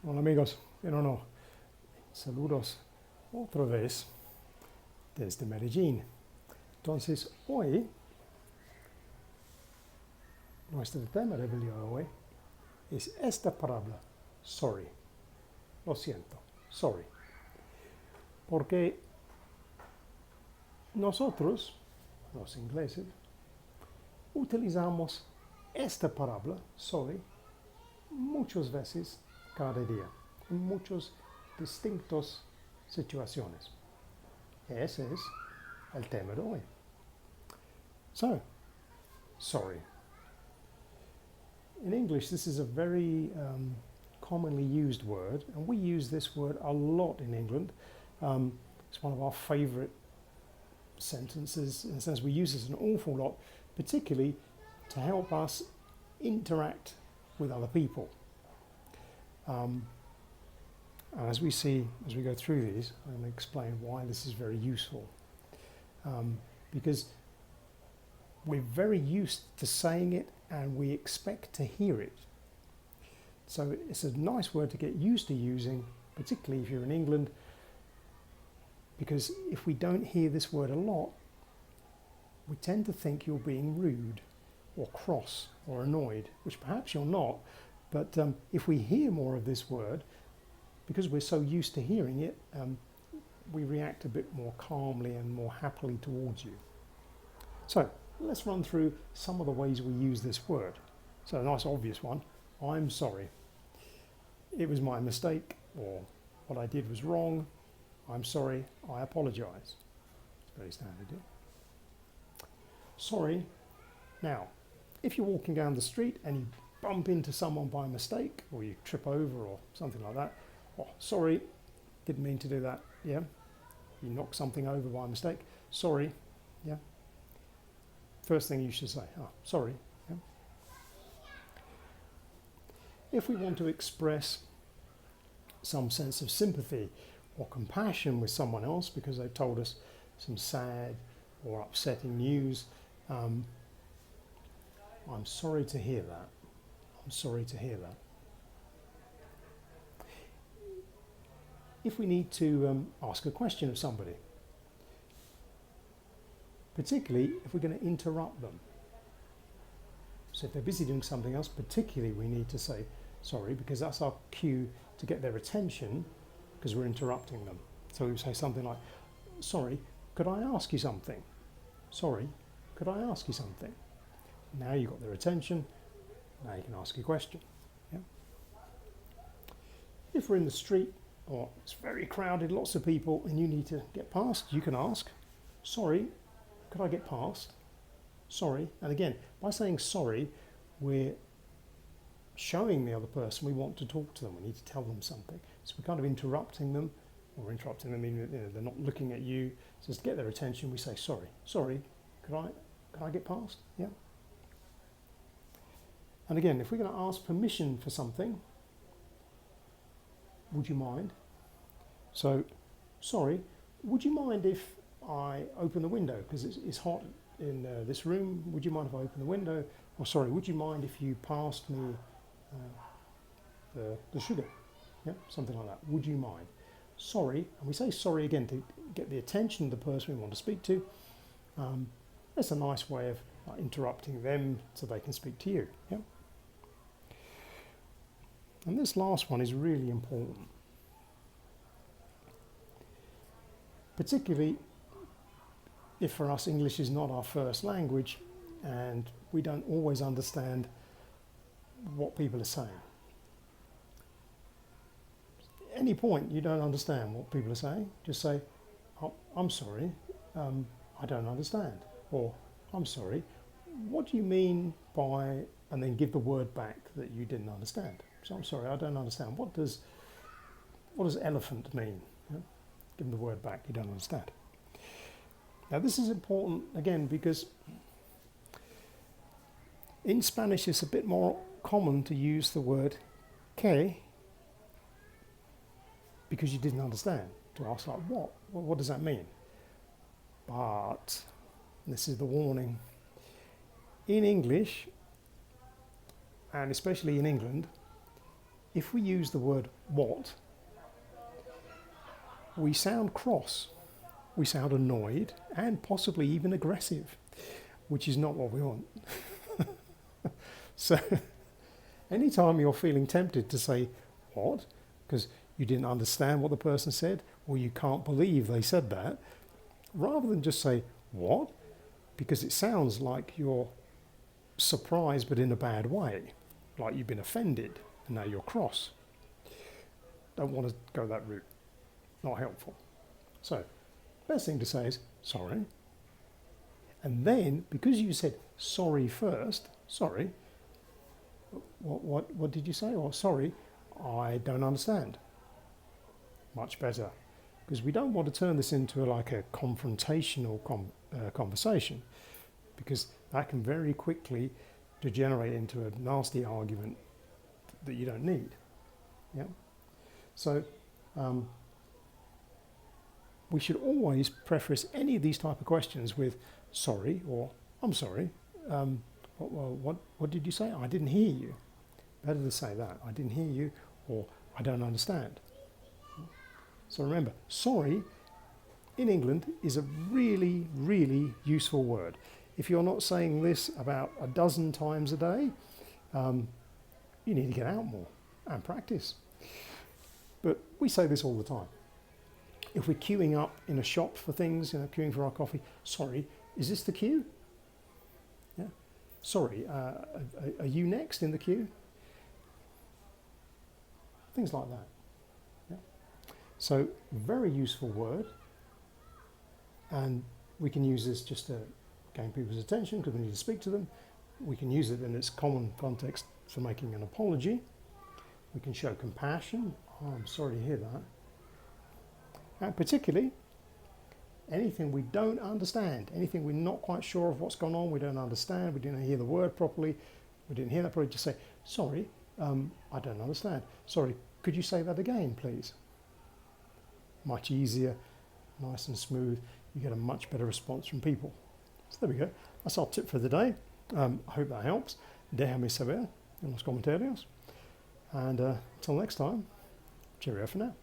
Hola amigos, pero no, saludos otra vez desde Medellín. Entonces hoy, nuestro tema del video de hoy es esta palabra, sorry, lo siento, sorry. Porque nosotros, los ingleses, utilizamos esta palabra, sorry, muchas veces cada día, en muchas distintas situaciones. Ese es el tema de hoy. So, sorry. In English, this is a very commonly used word, and we use this word a lot in England. It's one of our favourite sentences, in the sense we use this an awful lot, particularly to help us interact with other people. And as we go through these, I'm going to explain why this is very useful. Because we're very used to saying it and we expect to hear it. So it's a nice word to get used to using, particularly if you're in England, because if we don't hear this word a lot, we tend to think you're being rude or cross or annoyed, which perhaps you're not, but if we hear more of this word, because we're so used to hearing it, we react a bit more calmly and more happily towards you. So let's run through some of the ways we use this word. So a nice obvious one, I'm sorry. It was my mistake, or what I did was wrong. I'm sorry, I apologise. It's very standard, yeah? Sorry. Now, if you're walking down the street and you bump into someone by mistake, or you trip over or something like that, oh, sorry, didn't mean to do that, yeah? You knock something over by mistake, sorry, yeah? First thing you should say, oh, sorry, yeah? If we want to express some sense of sympathy or compassion with someone else because they've told us some sad or upsetting news, I'm sorry to hear that. I'm sorry to hear that. If we need to ask a question of somebody, particularly if we're going to interrupt them. So if they're busy doing something else, particularly we need to say sorry, because that's our cue to get their attention, because we're interrupting them. So we say something like, sorry, could I ask you something? Sorry, could I ask you something? Now you've got their attention, now you can ask a question. Yeah? If we're in the street, or it's very crowded, lots of people, and you need to get past, you can ask, sorry, could I get past? Sorry. And again, by saying sorry, we're showing the other person we want to talk to them. We need to tell them something. So we're kind of interrupting them, or interrupting them, they're not looking at you. So to get their attention, we say sorry. Sorry, could I get past? Yeah. And again, if we're going to ask permission for something, would you mind? So, sorry, would you mind if I open the window because it's hot in this room? Would you mind if I open the window? Or sorry, would you mind if you passed me the sugar? Yeah, something like that. Would you mind? Sorry, and we say sorry again to get the attention of the person we want to speak to. That's a nice way of interrupting them so they can speak to you. Yeah. And this last one is really important, particularly if for us English is not our first language and we don't always understand what people are saying. At any point you don't understand what people are saying, just say, oh, I'm sorry, I don't understand. Or, I'm sorry, what do you mean by, and then give the word back that you didn't understand. So I'm sorry, I don't understand. What does elephant mean? Yeah? Give them the word back, you don't understand. Now this is important again because in Spanish it's a bit more common to use the word que because you didn't understand. To ask like what? Well, what does that mean? But, this is the warning, in English, and especially in England, if we use the word what, we sound cross, we sound annoyed, and possibly even aggressive, which is not what we want. So anytime you're feeling tempted to say what, because you didn't understand what the person said, or you can't believe they said that, rather than just say what, because it sounds like you're surprised but in a bad way, like you've been offended and now you're cross. Don't want to go that route. Not helpful. So, best thing to say is sorry. And then, because you said sorry first, sorry, what did you say? Oh, sorry, I don't understand. Much better. Because we don't want to turn this into like a confrontational conversation, because that can very quickly degenerate into a nasty argument that you don't need. Yeah. So we should always preface any of these type of questions with sorry or I'm sorry. What did you say? I didn't hear you. Better to say that. I didn't hear you, or I don't understand. So remember, sorry in England is a really, really useful word. If you're not saying this about a dozen times a day, you need to get out more and practice. But we say this all the time. If we're queuing up in a shop for things, queuing for our coffee, sorry, is this the queue? Yeah. Sorry, are you next in the queue? Things like that. Yeah. So, very useful word. And we can use this just to gain people's attention because we need to speak to them. We can use it in its common context for making an apology. We can show compassion. Oh, I'm sorry to hear that. And particularly, anything we don't understand, anything we're not quite sure of what's gone on, we don't understand, we didn't hear the word properly, we didn't hear that properly, just say, sorry, I don't understand. Sorry, could you say that again, please? Much easier, nice and smooth. You get a much better response from people. So there we go. That's our tip for the day. I hope that helps. Déjame saber en los comentarios. And until next time, cheerio for now.